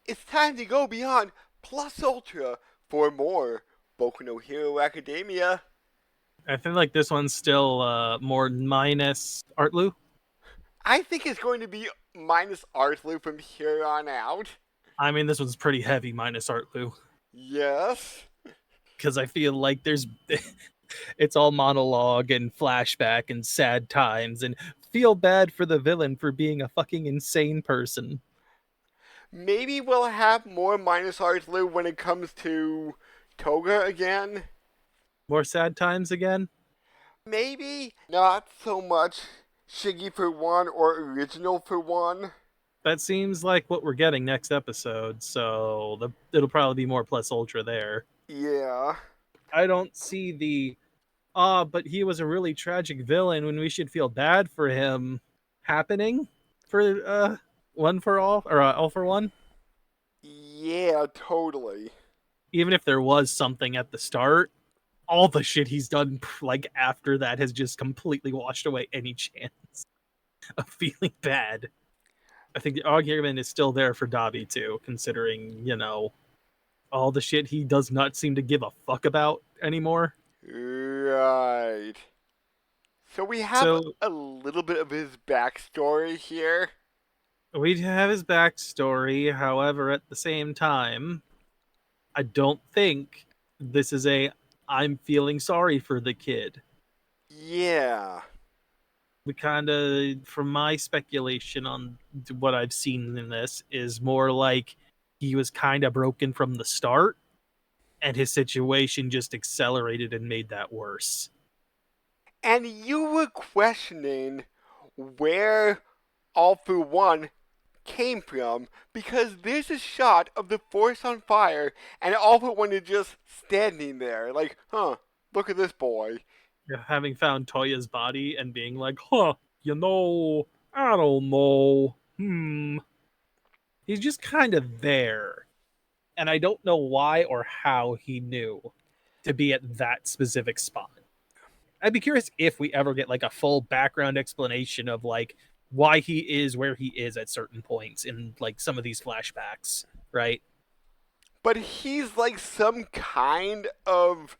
it's time to go beyond Plus Ultra for more Boku no Hero Academia. I feel like this one's still more minus Artlu. I think it's going to be minus Arthur from here on out. I mean, this one's pretty heavy minus Artlu Yes. because I feel like there's it's all monologue and flashback and sad times and feel bad for the villain for being a fucking insane person. Maybe we'll have more minus Arthur when it comes to Toga again. More sad times again. Maybe not so much Shiggy for one or Original for one. That seems like what we're getting next episode, so it'll probably be more plus ultra there. Yeah. I don't see the but he was a really tragic villain when we should feel bad for him happening for one for all or all for one. Yeah, totally. Even if there was something at the start, all the shit he's done like after that has just completely washed away any chance of feeling bad. I think the argument is still there for Dabi too, considering, all the shit he does not seem to give a fuck about anymore. Right. So we have So a little bit of his backstory here. we have his backstory, however, at the same time, I don't think this is a I'm feeling sorry for the kid. Yeah. We kind of, from my speculation on what I've seen in this, is more like he was kind of broken from the start, and his situation just accelerated and made that worse. And you were questioning where All For One came from because there's a shot of the forest on fire and All For One is just standing there like, look at this boy. Having found Toya's body and being like, I don't know. He's just kind of there. And I don't know why or how he knew to be at that specific spot. I'd be curious if we ever get like a full background explanation of like why he is where he is at certain points in like some of these flashbacks, right? But he's like some kind of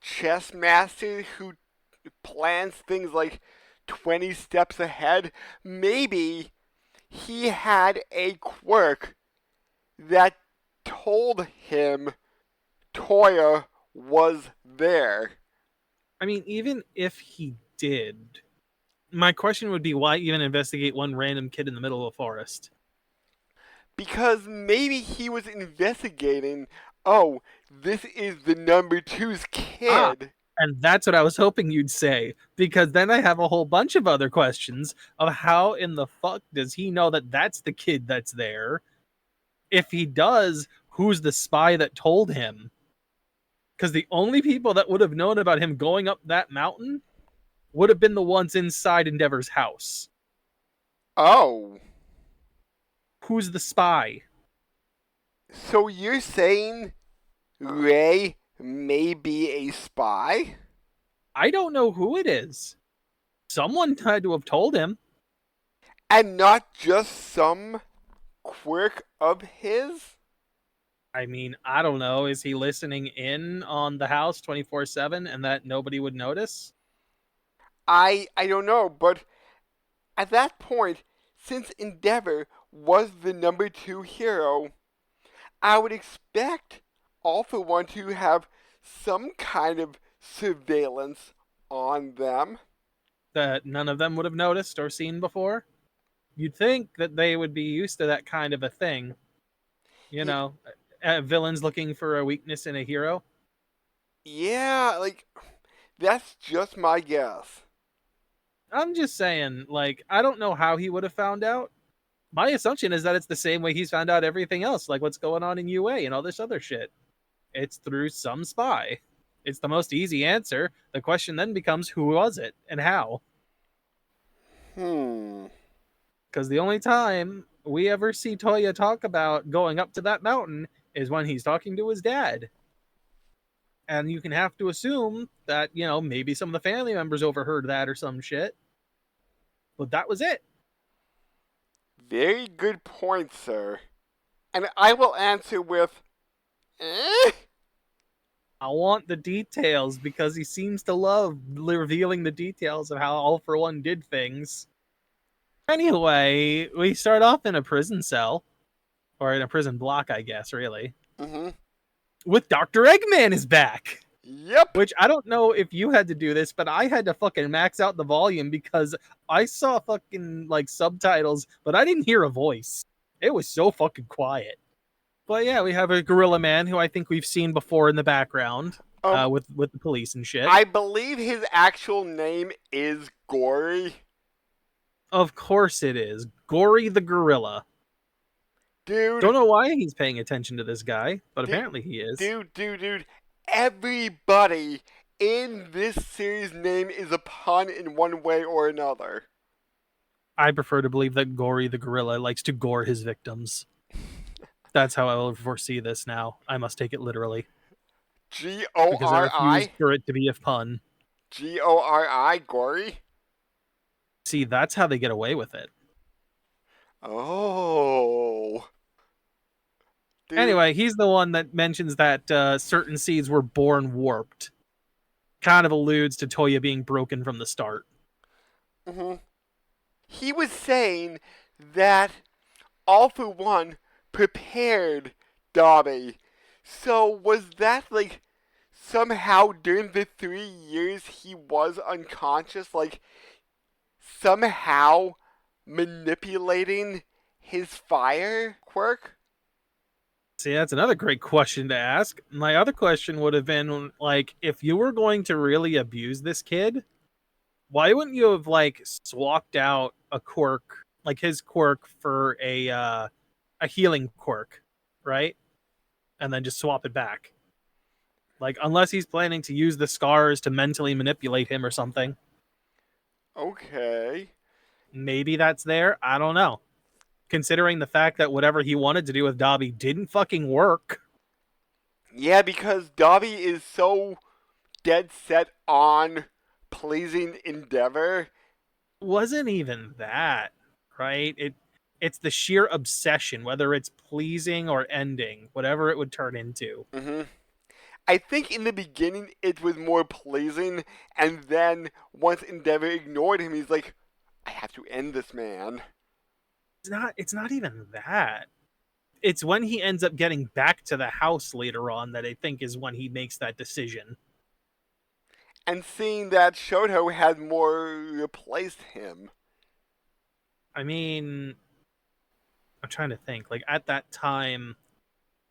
chess master who plans things like 20 steps ahead. Maybe he had a quirk that told him Toya was there. I mean, even if he did, my question would be why even investigate one random kid in the middle of a forest? Because maybe he was investigating, oh, this is the number two's Ah, kid. and that's what I was hoping you'd say, because then I have a whole bunch of other questions of how in the fuck does he know that that's the kid that's there? If he does, who's the spy that told him? Because the only people that would have known about him going up that mountain would have been the ones inside Endeavor's house. Oh. Who's the spy? So you're saying Ray may be a spy? I don't know who it is. Someone had to have told him. And not just some quirk of his? I mean, I don't know. Is he listening in on the house 24/7 and that nobody would notice? I don't know, but at that point, since Endeavor was the number two hero, I would expect All For One to have some kind of surveillance on them. That none of them would have noticed or seen before? You'd think that they would be used to that kind of a thing. You Y- know, villains looking for a weakness in a hero. yeah, like, that's just my guess. I'm just saying, like, I don't know how he would have found out. My assumption is that it's the same way he's found out everything else, like what's going on in UA and all this other shit. It's through some spy. It's the most easy answer. The question then becomes who was it and how? Hmm. Because the only time we ever see Toya talk about going up to that mountain is when he's talking to his dad. And you can have to assume that, maybe some of the family members overheard that or some shit. But that was it. Very good point, sir. And I will answer with, eh? I want the details because he seems to love revealing the details of how All for One did things. Anyway, we start off in a prison cell, or in a prison block, I guess, really, Mm-hmm. with Dr. Eggman is back. Yep. Which I don't know if you had to do this, but I had to fucking max out the volume because I saw fucking like subtitles, but I didn't hear a voice. It was so fucking quiet. But yeah, we have a gorilla man who I think we've seen before in the background, Um, with the police and shit. I believe his actual name is Gory. Of course it is. Gory the gorilla. Don't Dude, know why he's paying attention to this guy, but dude, apparently he is. dude. Everybody in this series' name is a pun in one way or another. I prefer to believe that Gory the gorilla likes to gore his victims. That's how I will foresee this now. I must take it literally G O because I R refuse I? for it to be a pun. G-O-R-I? Gory? See, that's how they get away with it. Oh. Dude. Anyway, he's the one that mentions that certain seeds were born warped. Kind of alludes to Toya being broken from the start. Mm-hmm. He was saying that All for One prepared Dabi. So was that like somehow during the 3 years he was unconscious, like somehow manipulating his fire quirk? See, that's another great question to ask. My other question would have been like, if you were going to really abuse this kid, why wouldn't you have like swapped out a quirk, like his quirk, for a healing quirk, right? And then just swap it back. Like, unless he's planning to use the scars to mentally manipulate him or something. Okay. Maybe that's there. I don't know. Considering the fact that whatever he wanted to do with Dobby didn't fucking work. Yeah, because Dabi is so dead set on pleasing Endeavor. Wasn't even that, right? It's the sheer obsession, whether it's pleasing or ending, whatever it would turn into. Mm-hmm. I think in the beginning it was more pleasing, and then once Endeavor ignored him, he's like, I have to end this man. It's not even that. It's when he ends up getting back to the house later on that I think is when he makes that decision. And seeing that Shoto had more replaced him. I mean, I'm trying to think. Like at that time,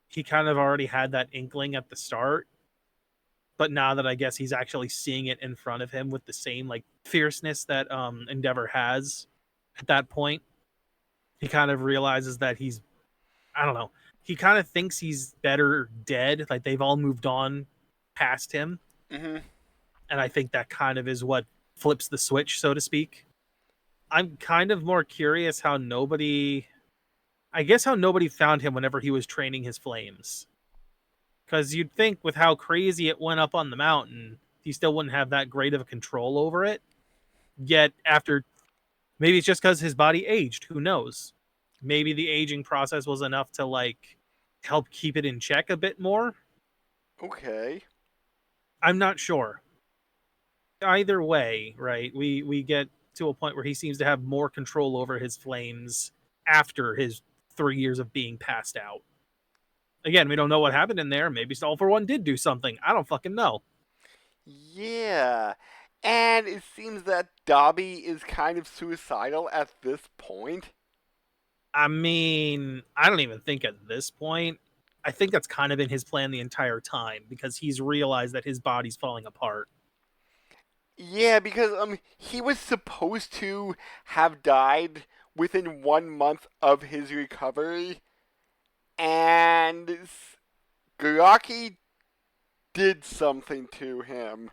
he kind of already had that inkling at the start. But now that I guess he's actually seeing it in front of him with the same like fierceness that Endeavor has at that point, he kind of realizes that he's, I don't know, he kind of thinks he's better dead, like they've all moved on past him. Mm-hmm. And I think that kind of is what flips the switch, so to speak. I'm kind of more curious how nobody, I guess, how nobody found him whenever he was training his flames. Because you'd think with how crazy it went up on the mountain, he still wouldn't have that great of a control over it. Yet, after, maybe it's just because his body aged, who knows? Maybe the aging process was enough to, like, help keep it in check a bit more. Okay. I'm not sure. Either way, right? We get to a point where he seems to have more control over his flames after his 3 years of being passed out. Again, we don't know what happened in there. Maybe All for One did do something. I don't fucking know. Yeah. And it seems that Dabi is kind of suicidal at this point. I mean, I don't even think at this point. I think that's kind of been his plan the entire time because he's realized that his body's falling apart. Yeah, because he was supposed to have died within 1 month of his recovery, and Garaki did something to him.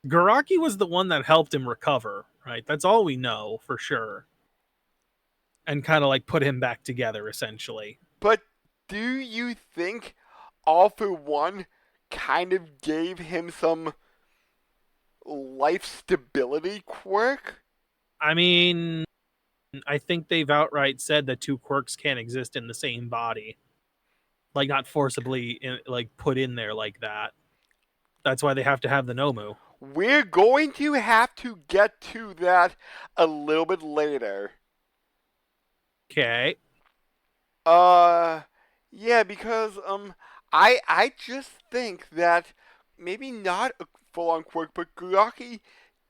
Garaki was the one that helped him recover, right? That's all we know for sure. And kind of like put him back together, essentially. But do you think All for One kind of gave him some life stability quirk? I mean, I think they've outright said that two quirks can't exist in the same body, like not forcibly like put in there like that. That's why they have to have the Nomu. We're going to have to get to that a little bit later. Okay. Uh, yeah, because I just think that maybe not a full-on quirk, but Guraki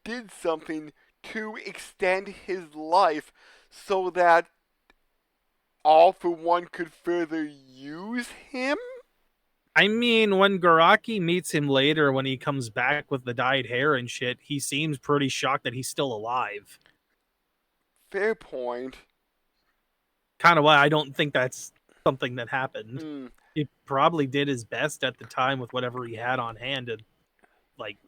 did something to extend his life so that All for One could further use him. I mean, when Garaki meets him later, when he comes back with the dyed hair and shit, he seems pretty shocked that he's still alive. Fair point. Kind of why I don't think that's something that happened. Hmm. He probably did his best at the time with whatever he had on hand to, like,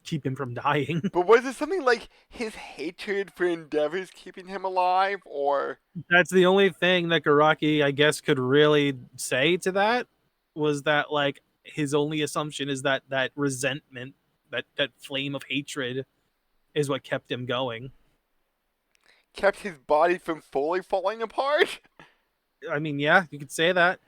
keep him from dying. But was it something like his hatred for Endeavor's keeping him alive, or? That's the only thing that Garaki, I guess, could really say to that, was that, like, his only assumption is that that resentment, that flame of hatred, is what kept him going. Kept his body from fully falling apart? I mean, yeah, you could say that.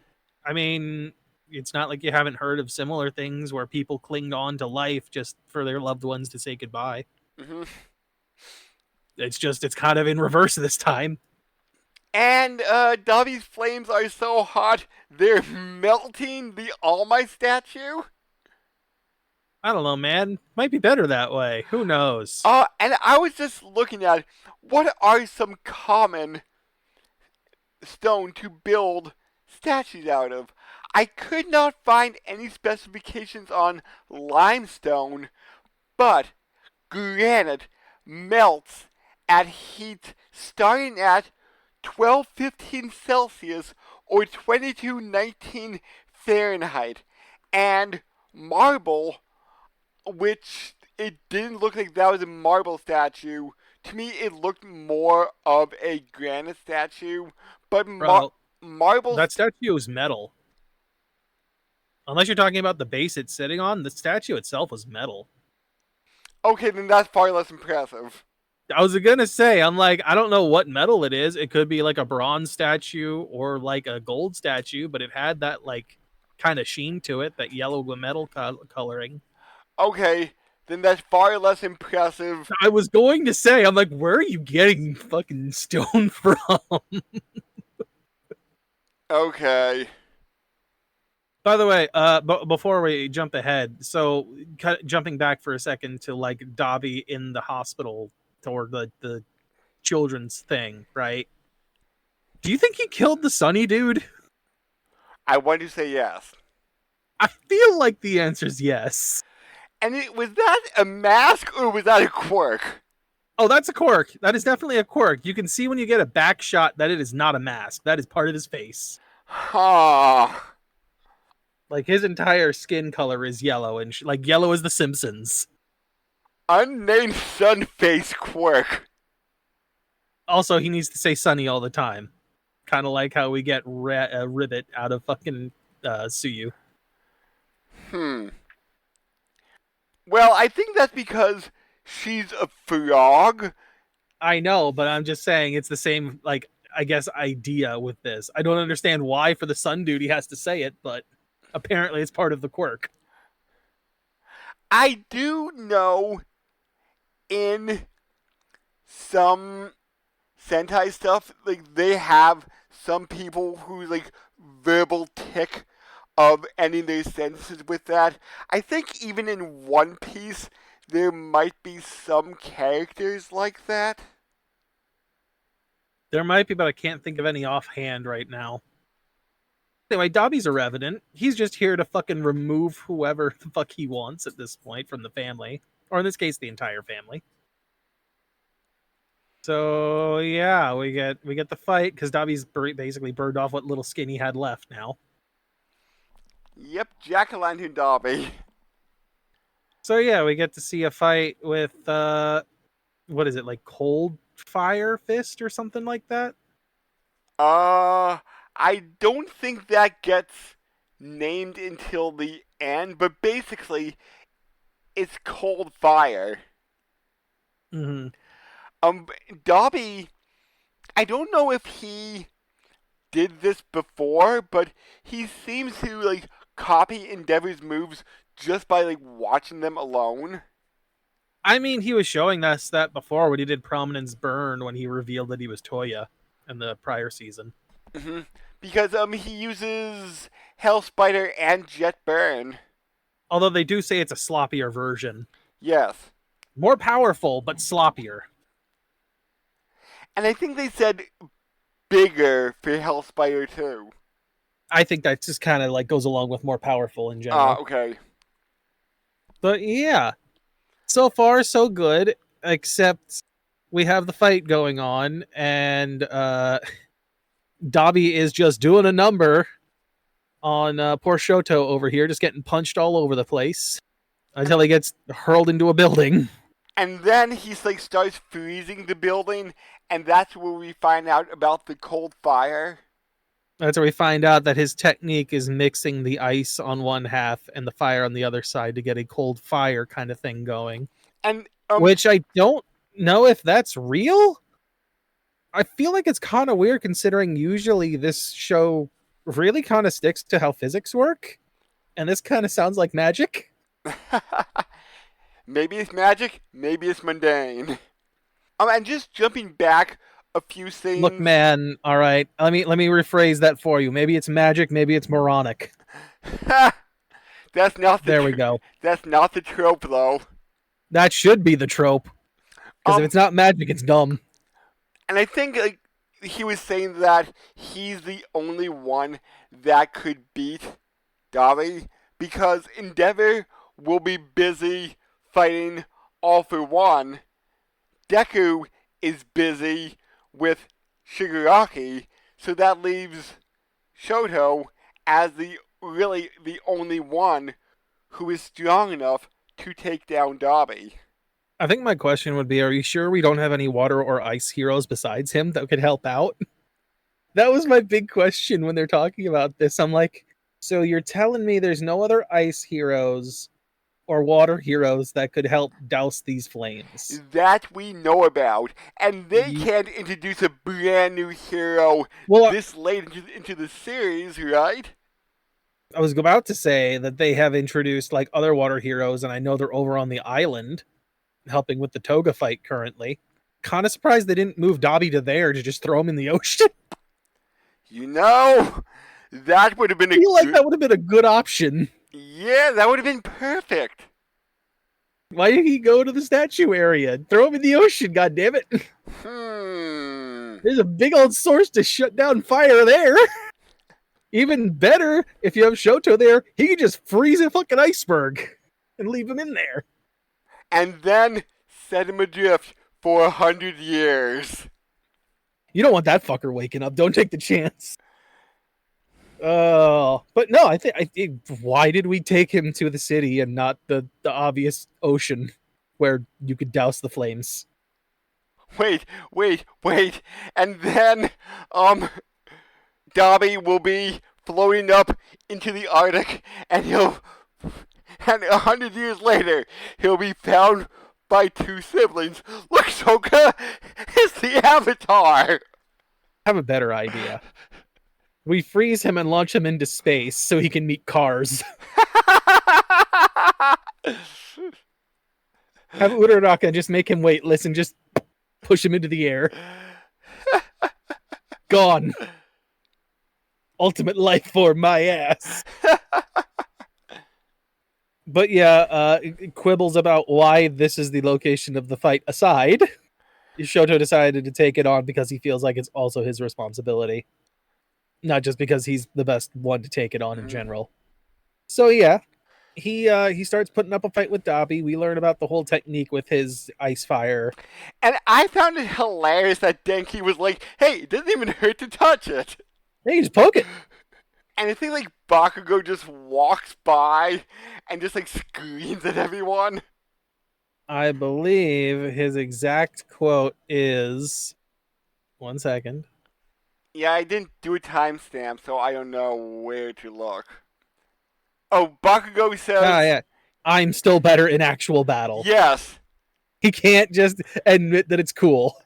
I mean, it's not like you haven't heard of similar things where people cling on to life just for their loved ones to say goodbye. Mm-hmm. It's kind of in reverse this time. And Dabi's flames are so hot, they're melting the All Might statue? I don't know, man. Might be better that way. Who knows? And I was just looking at what are some common stone to build statues out of. I could not find any specifications on limestone, but granite melts at heat starting at 1215 Celsius or 2219 Fahrenheit, and marble, which it didn't look like that was a marble statue. To me, it looked more of a granite statue, but Bro, marble. that statue is metal. Unless you're talking about the base it's sitting on, the statue itself was metal. Okay, then that's far less impressive. I was gonna say, I'm like, I don't know what metal it is. It could be like a bronze statue or like a gold statue, but it had that like kind of sheen to it, that yellow metal coloring. Okay, then that's far less impressive. I was going to say, I'm like, where are you getting fucking stone from? Okay. By the way, before we jump ahead, so jumping back for a second to like Dabi in the hospital toward the children's thing, right? Do you think he killed the Sunny dude? I want to say yes. I feel like the answer's yes. And was that a mask or was that a quirk? Oh, that's a quirk. That is definitely a quirk. You can see when you get a back shot that it is not a mask. That is part of his face. Huh. Like his entire skin color is yellow, and like yellow as the Simpsons. Unnamed sun face quirk. Also, he needs to say Sunny all the time. Kind of like how we get Ribbit out of fucking Suyu. Well, I think that's because she's a frog. I know, but I'm just saying it's the same, like, I guess, idea with this. I don't understand why for the sun dude he has to say it, but apparently it's part of the quirk. I do know in some Sentai stuff, like, they have some people who, like, verbal tick of ending their sentences with that. I think even in One Piece, there might be some characters like that. There might be, but I can't think of any offhand right now. Anyway, Dobby's a revenant. He's just here to fucking remove whoever the fuck he wants at this point from the family. Or in this case, the entire family. So yeah, we get the fight because Dobby's basically burned off what little skin he had left now. Yep, Jack-o'-lantern Dabi. So yeah, we get to see a fight with what is it, like Cold Fire Fist or something like that? I don't think that gets named until the end, but basically, it's Cold Fire. Mm-hmm. Dabi I don't know if he did this before, but he seems to like copy Endeavor's moves just by like watching them alone. I mean, he was showing us that before when he did Prominence Burn when he revealed that he was Toya in the prior season. Hmm. Because he uses Hell Spider and Jet Burn. Although they do say it's a sloppier version. Yes. More powerful, but sloppier. And I think they said bigger for Hell Spider too. I think that just kind of like goes along with more powerful in Ah, general. okay. But yeah, so far so good, except we have the fight going on, and Dabi is just doing a number on poor Shoto over here, just getting punched all over the place until he gets hurled into a building. And then he's like starts freezing the building, and that's where we find out about the cold fire. That's where we find out that his technique is mixing the ice on one half and the fire on the other side to get a cold fire kind of thing going. And Which I don't know if that's real. I feel like it's kind of weird considering usually this show really kind of sticks to how physics work. And this kind of sounds like magic. maybe it's magic, maybe it's mundane. And just jumping back a few things. Look, man, all right. Let me rephrase that for you. Maybe it's magic, maybe it's moronic. That's not the there we go. That's not the trope though. That should be the trope. Because if it's not magic, it's dumb. And I think like he was saying that he's the only one that could beat Dabi because Endeavor will be busy fighting All for One. Deku is busy with Shigaraki, so that leaves Shoto as the only one who is strong enough to take down Dabi. I think my question would be, are you sure we don't have any water or ice heroes besides him that could help out? That was my big question when they're talking about this. I'm like, so you're telling me there's no other ice heroes or water heroes that could help douse these flames? That we know about. And they can't introduce a brand new hero this late into the series, right? I was about to say that they have introduced like other water heroes, and I know they're over on the island helping with the Toga fight currently. Kind of surprised they didn't move Dabi to there to just throw him in the ocean. You know, that would have been that would have been a good option. Yeah, that would have been perfect. Why did he go to the statue area? Throw him in the ocean, goddammit. There's a big old source to shut down fire there. Even better, if you have Shoto there, he can just freeze a fucking iceberg and leave him in there. And then set him adrift for 100 years. You don't want that fucker waking up. Don't take the chance. But no, I think why did we take him to the city and not the obvious ocean where you could douse the flames? Wait. And then, Dabi will be floating up into the Arctic, and 100 years later, he'll be found by two siblings. Look, Soka, it's the Avatar. I have a better idea. We freeze him and launch him into space so he can meet cars. Have Uraraka just make him weightless and just push him into the air. Gone. Ultimate life form, my ass. But yeah, quibbles about why this is the location of the fight aside, Shoto decided to take it on because he feels like it's also his responsibility. Not just because he's the best one to take it on in general. So yeah, he starts putting up a fight with Dabi. We learn about the whole technique with his ice fire. And I found it hilarious that Denki was like, hey, it doesn't even hurt to touch it. Hey, you just poke it. And I think like Bakugo just walks by and just like screams at everyone. I believe his exact quote is... 1 second. Yeah, I didn't do a timestamp, so I don't know where to look. Oh, Bakugo says... yeah. I'm still better in actual battle. Yes. He can't just admit that it's cool.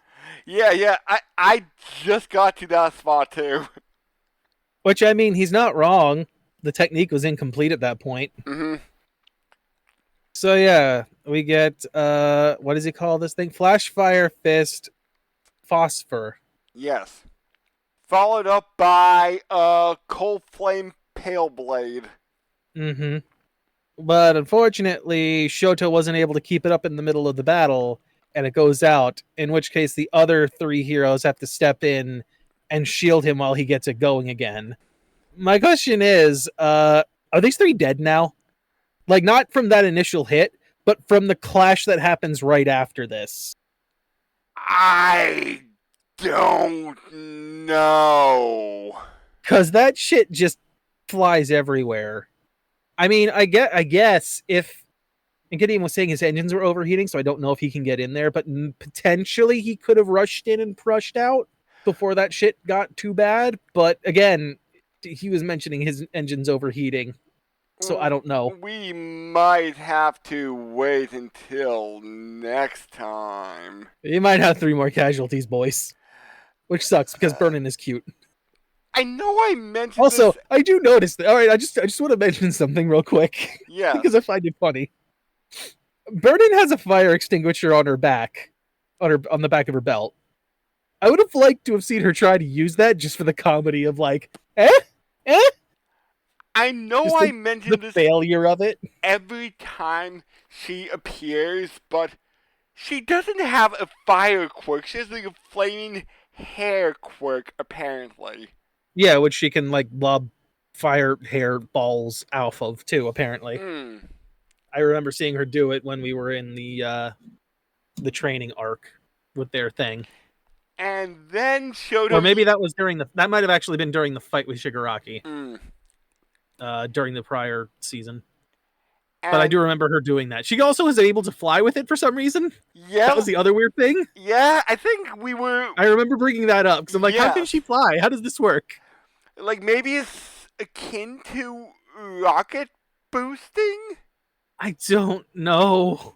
Yeah. I just got to that spot too. Which, I mean, he's not wrong. The technique was incomplete at that point. Hmm. So yeah, we get what does he call this thing? Flash Fire Fist Phosphor. Yes. Followed up by Cold Flame Pale Blade. Mm-hmm. But unfortunately, Shoto wasn't able to keep it up in the middle of the battle, and it goes out, in which case the other three heroes have to step in and shield him while he gets it going again. My question is, are these three dead now? Like, not from that initial hit, but from the clash that happens right after this. I don't know. Because that shit just flies everywhere. I mean, I guess if and Gideon was saying his engines were overheating, so I don't know if he can get in there, but potentially he could have rushed in and pushed out before that shit got too bad. But again, he was mentioning his engines overheating, so I don't know. We might have to wait until next time. You might have 3 more casualties, boys. Which sucks because Burnin is cute. I know I mentioned Also, this. I do notice that. All right, I just want to mention something real quick. Yes. Because I find it funny. Burnin has a fire extinguisher on her back, on the back of her belt. I would have liked to have seen her try to use that just for the comedy of like, eh? I know Just I the mentioned this failure of it. every time she appears, but she doesn't have a fire quirk. She has like a flaming hair quirk, apparently. Yeah, which she can like lob fire hair balls off of too, apparently. Mm. I remember seeing her do it when we were in the training arc with their thing. And then Shoto. Or maybe that was that might have actually been during the fight with Shigaraki. Mm. During the prior season. And but I do remember her doing that. She also was able to fly with it for some reason. Yeah. That was the other weird thing. Yeah, I think we were. I remember bringing that up because I'm like, how can she fly? How does this work? Like, maybe it's akin to rocket boosting? I don't know.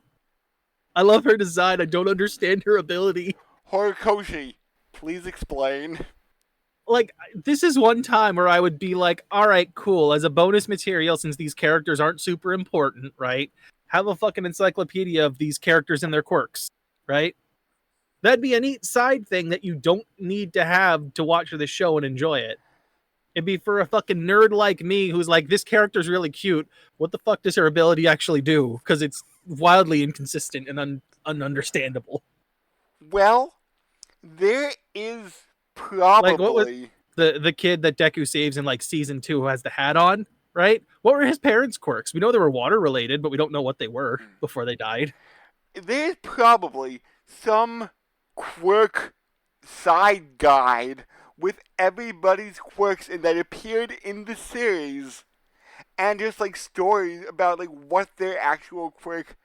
I love her design. I don't understand her ability. Horikoshi, please explain. Like, this is one time where I would be like, all right, cool. As a bonus material, since these characters aren't super important, right? Have a fucking encyclopedia of these characters and their quirks, right? That'd be a neat side thing that you don't need to have to watch the show and enjoy it. It'd be for a fucking nerd like me who's like, this character's really cute. What the fuck does her ability actually do? Because it's wildly inconsistent and ununderstandable. Well, there is probably like, what was the kid that Deku saves in like season 2 who has the hat on, right? What were his parents' quirks? We know they were water related, but we don't know what they were before they died. There's probably some quirk side guide with everybody's quirks in that appeared in the series, and just like stories about like what their actual quirk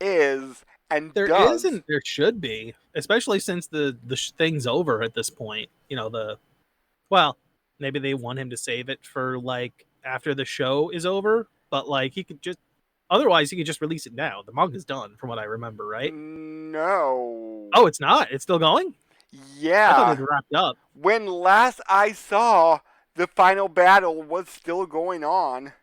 is and there does. Isn't. There should be, especially since the thing's over at this point. You know, well, maybe they want him to save it for like after the show is over, but like he could just otherwise he could just release it now. The manga's done, from what I remember, right? No. Oh, it's not. It's still going. Yeah. I thought it wrapped up. When last I saw, the final battle was still going on.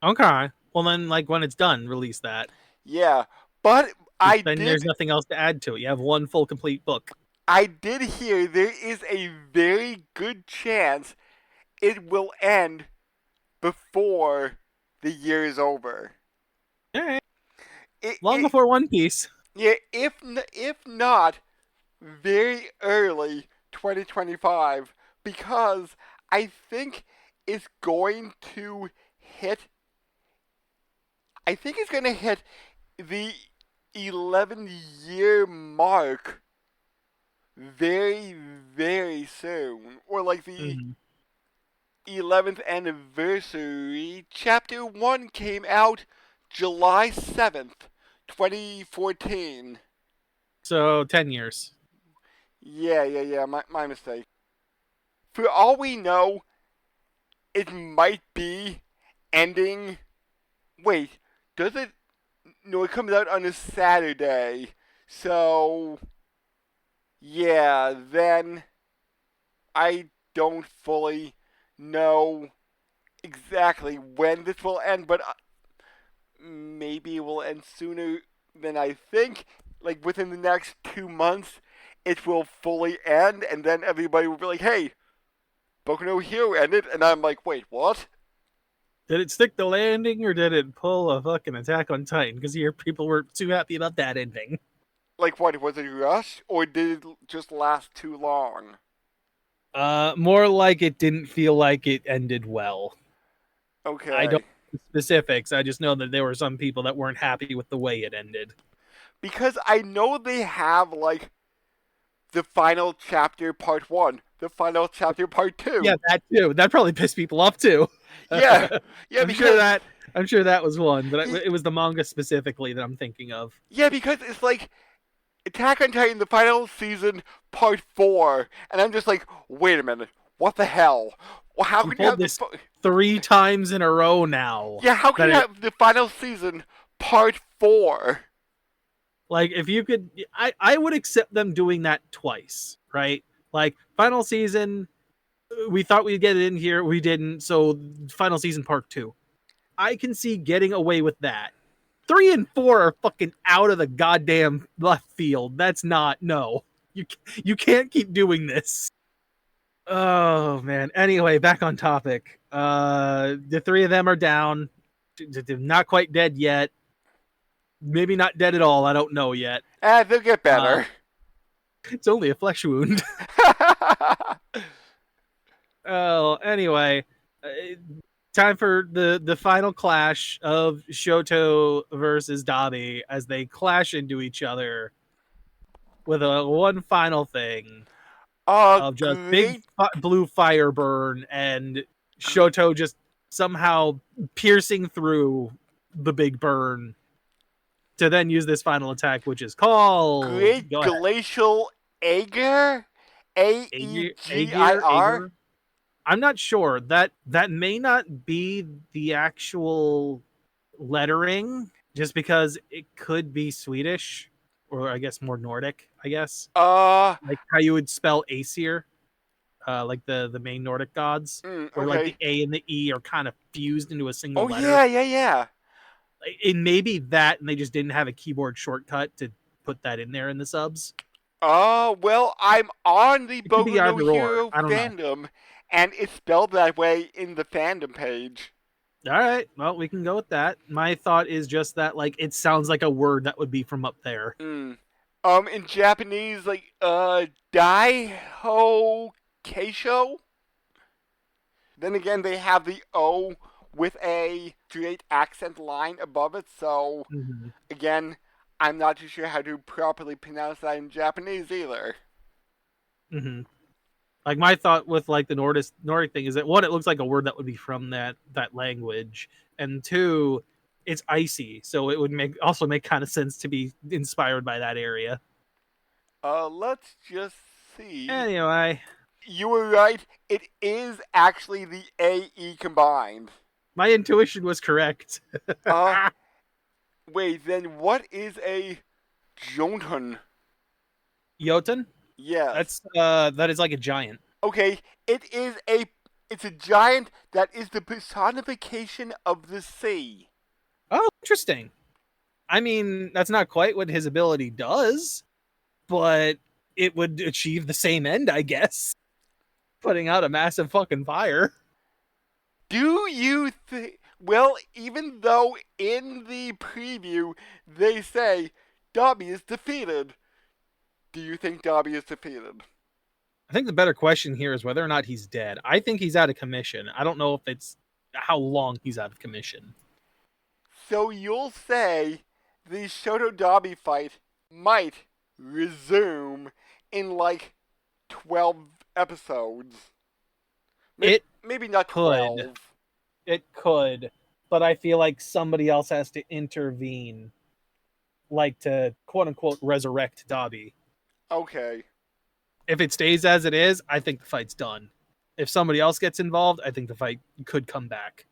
Okay. Well, then, like, when it's done, release that. Yeah, but then there's nothing else to add to it. You have one full, complete book. I did hear there is a very good chance it will end before the year is over. All right. Long before One Piece. Yeah, if not, very early 2025, because I think it's going to hit. I think it's going to hit the 11-year mark very, very soon. Or like the 11th anniversary. Chapter 1 came out July 7th, 2014. So, 10 years. Yeah, my mistake. For all we know, it might be ending. Wait, does it? No, it comes out on a Saturday. So, yeah, then I don't fully know exactly when this will end, but maybe it will end sooner than I think. Like within the next 2 months, it will fully end, and then everybody will be like, "Hey, Boku no Hero ended," and I'm like, "Wait, what?" Did it stick the landing or did it pull a fucking Attack on Titan? Because here people were too happy about that ending. Like, what was it rushed, or did it just last too long? More like it didn't feel like it ended well. I don't Okay, know the specifics. I just know that there were some people that weren't happy with the way it ended. because I know they have like the final chapter part one, the final chapter part Yeah, two. that too. That probably pissed people off too. Yeah, yeah, I'm sure because that I'm sure that was one, but it was the manga specifically that I'm thinking of. yeah, because it's like Attack on Titan, the final season, part four, and I'm just like, wait a minute, what the hell? Well, how You can you pulled have this 3 times in a row now. yeah, how can That you it have the final season, part four? like if you could, I would accept them doing that twice, right? Like final season, we thought we'd get it in here, we didn't. So final season part two, I can see getting away with that. 3 and 4 are fucking out of the goddamn left field. That's not no. You you can't keep doing this. Oh man. Anyway, back on topic. The three of them are down. Not quite dead yet. Maybe not dead at all. I don't know yet. They'll get Uh, better. it's only a flesh wound. Oh, anyway, uh, time for the final clash of Shoto versus Dabi as they clash into each other with a one final thing A of just big great, blue fire burn and Shoto just somehow piercing through the big burn to then use this final attack, which is called great go ahead. glacial Aegir, Aegir, Aegir. Aegir. I'm not sure that may not be the actual lettering, just because it could be Swedish or I guess more Nordic. I guess Uh, like how you would spell Aesir, like the main Nordic gods, where like the okay. A and the E are kind of fused into a single Oh letter. yeah, yeah, yeah. It may be that, and they just didn't have a keyboard shortcut to put that in there in the subs. Well, I'm on the It could be Boku no either or. Hero I don't know. fandom, and it's spelled that way in the fandom page. All right, well, we can go with that. My thought is just that like it sounds like a word that would be from up there. Mm. In Japanese, like, Daiho Keisho. Then again, they have the O with a straight accent line above it, so, Mm-hmm. again, I'm not too sure how to properly pronounce that in Japanese either. Mm-hmm. Like my thought with like the Nordic thing is that one, it looks like a word that would be from that language, and two, it's icy, so it would make kind of sense to be inspired by that area. Let's just see. Anyway, You were right. It is actually the AE combined. my intuition was correct. Uh, Wait, then what is a Jotun? Jotun? Yes. That is like a giant. Okay, it's a giant that is the personification of the sea. Oh, interesting. I mean, that's not quite what his ability does, but it would achieve the same end, I guess. Putting out a massive fucking fire. Do you think? Well, even though in the preview they say Dabi is defeated, do you think Dabi is defeated? I think the better question here is whether or not he's dead. I think he's out of commission. I don't know if it's how long he's out of commission. So you'll say the Shoto Dabi fight might resume in like 12 episodes. It Maybe not could. 12. It could. But I feel like somebody else has to intervene, like to quote unquote resurrect Dabi. Okay. If it stays as it is, I think the fight's done. If somebody else gets involved, I think the fight could come back.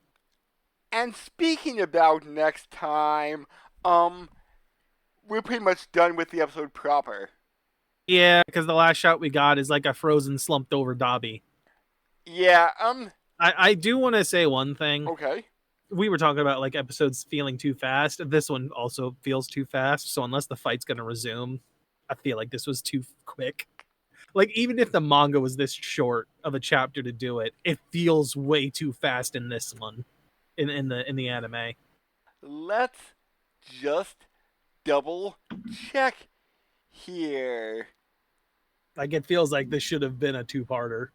And speaking about next time, we're pretty much done with the episode proper. Yeah, because the last shot we got is like a frozen, slumped over Dabi. Yeah, I do want to say one thing. okay. We were talking about like episodes feeling too fast. This one also feels too fast. So unless the fight's gonna resume, I feel like this was too quick. Like even if the manga was this short of a chapter to do it, it feels way too fast in this one, in the anime. Let's just double check here. Like it feels like this should have been a two-parter,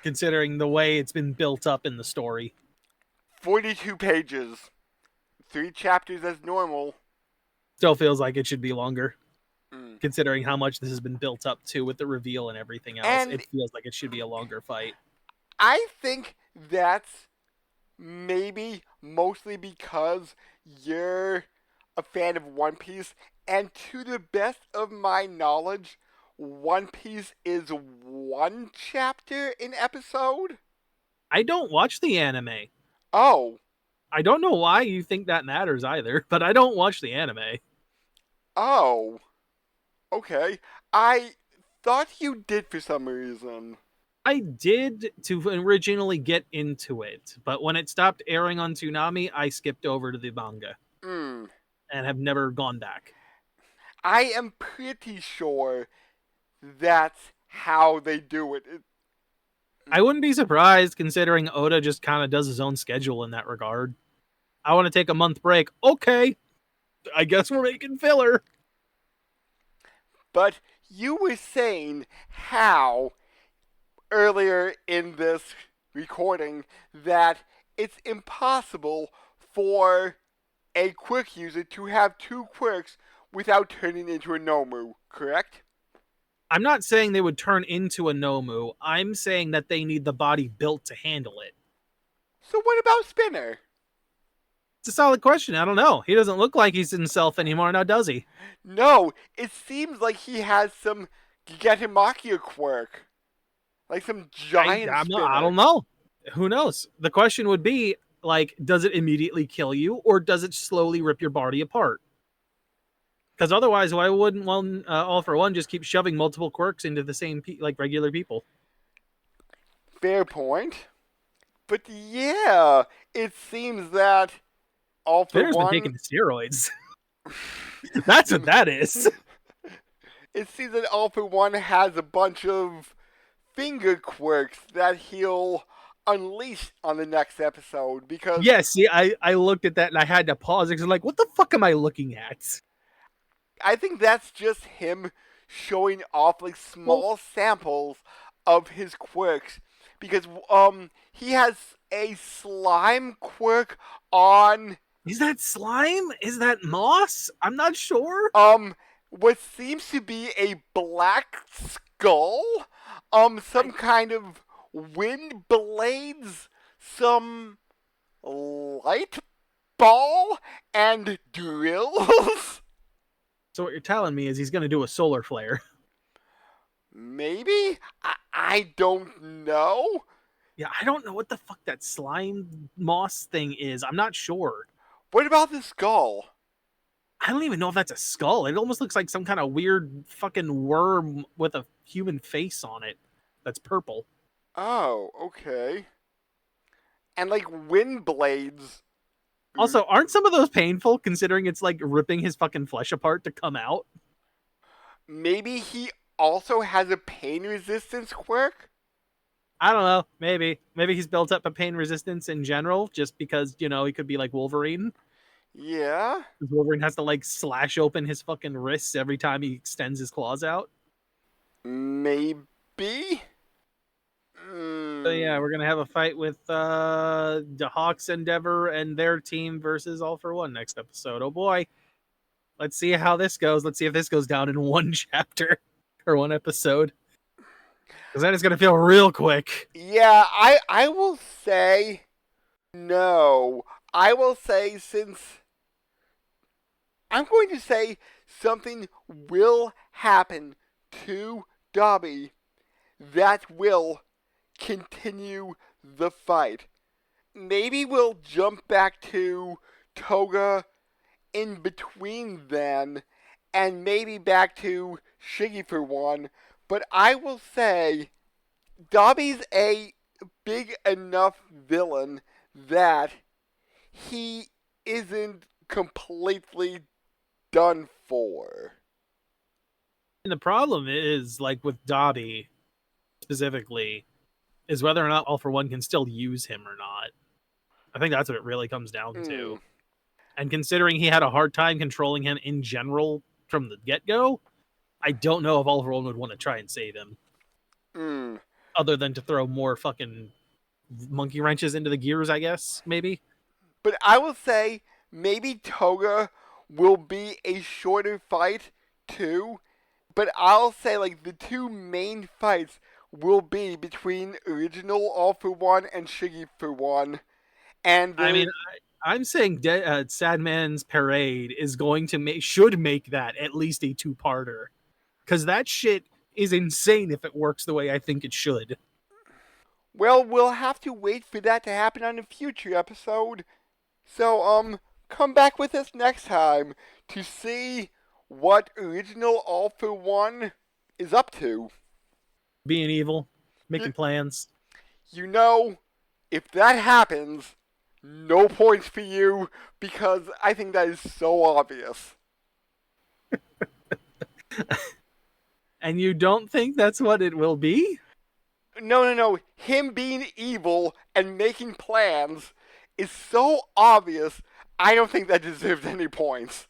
considering the way it's been built up in the story. 42 pages. 3 chapters as normal. Still feels like it should be longer, Mm. considering how much this has been built up to with the reveal and everything else. And It feels like it should be a longer fight. I think that's maybe mostly because you're a fan of One Piece, and to the best of my knowledge, One Piece is one chapter in episode. I don't watch the anime. Oh, I don't know why you think that matters either, but I don't watch the anime. oh, okay. I thought you did for some reason. I did to originally get into it, but when it stopped airing on Toonami, I skipped over to the manga Hmm. and have never gone back. I am pretty sure that's how they do it. I wouldn't be surprised considering Oda just kind of does his own schedule in that regard. I want to take a month break. Okay, I guess we're making filler. But you were saying how earlier in this recording that it's impossible for a quirk user to have 2 quirks without turning into a Nomu, correct? I'm not saying they would turn into a Nomu. I'm saying that they need the body built to handle it. So what about Spinner? It's a solid question. I don't know. He doesn't look like he's himself anymore now, does he? No, it seems like he has some Gigantamakia quirk. Like some giant spinner. I don't know. Who knows? The question would be like, does it immediately kill you, or does it slowly rip your body apart? Because otherwise, why wouldn't one All for One just keep shoving multiple quirks into the same like regular people? Fair point. But yeah, it seems that All for Spinner's been One. taking steroids. That's what that is. It seems that All for One has a bunch of finger quirks that he'll unleash on the next episode because Yeah, see, I looked at that and I had to pause because I'm like, what the fuck am I looking at? I think that's just him showing off like small samples of his quirks because he has a slime quirk on Is that slime? Is that moss? I'm not sure. what seems to be a black skull, some kind of wind blades, some light ball, and drills. So what you're telling me is he's going to do a solar flare. Maybe? I don't know. Yeah, I don't know what the fuck that slime moss thing is. I'm not sure. What about the skull? I don't even know if that's a skull. It almost looks like some kind of weird fucking worm with a human face on it that's purple. Oh, okay. And like wind blades. Also, aren't some of those painful considering it's like ripping his fucking flesh apart to come out? Maybe he also has a pain resistance quirk? I don't know. Maybe. Maybe he's built up a pain resistance in general just because, you know, he could be like Wolverine. Yeah. Wolverine has to like slash open his fucking wrists every time he extends his claws out. Maybe? So yeah, we're gonna have a fight with the Hawks Endeavor and their team versus All for One next episode. Oh boy. Let's see how this goes. Let's see if this goes down in one chapter or one episode. Because that is gonna feel real quick. Yeah, I will say no. I will say since I'm going to say something will happen to Dabi that will continue the fight. Maybe we'll jump back to Toga in between then and maybe back to Shiggy for one. But I will say Dabi's a big enough villain that he isn't completely done for. And the problem is, like with Dabi specifically, is whether or not All for One can still use him or not. I think that's what it really comes down to. And considering he had a hard time controlling him in general from the get go, I don't know if All for One would want to try and save him. Mm. Other than to throw more fucking monkey wrenches into the gears, I guess, maybe. But I will say maybe Toga will be a shorter fight too. But I'll say like the two main fights will be between original All for One and Shiggy for One. And I mean, I'm saying Sadman's Parade is going to should make that at least a two-parter. Because that shit is insane if it works the way I think it should. well, we'll have to wait for that to happen on a future episode. So, come back with us next time to see what original All for One is up to. Being evil, making plans. You know, if that happens, no points for you because I think that is so obvious. And you don't think that's what it will be? No. Him being evil and making plans is so obvious, I don't think that deserves any points.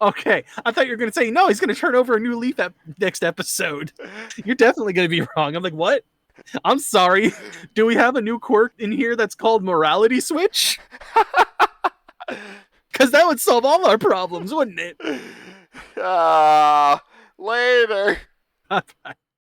Okay, I thought you were going to say, no, he's going to turn over a new leaf next episode. You're definitely going to be wrong. I'm like, what? I'm sorry. Do we have a new quirk in here that's called Morality Switch? Because that would solve all our problems, wouldn't it? Later. Bye.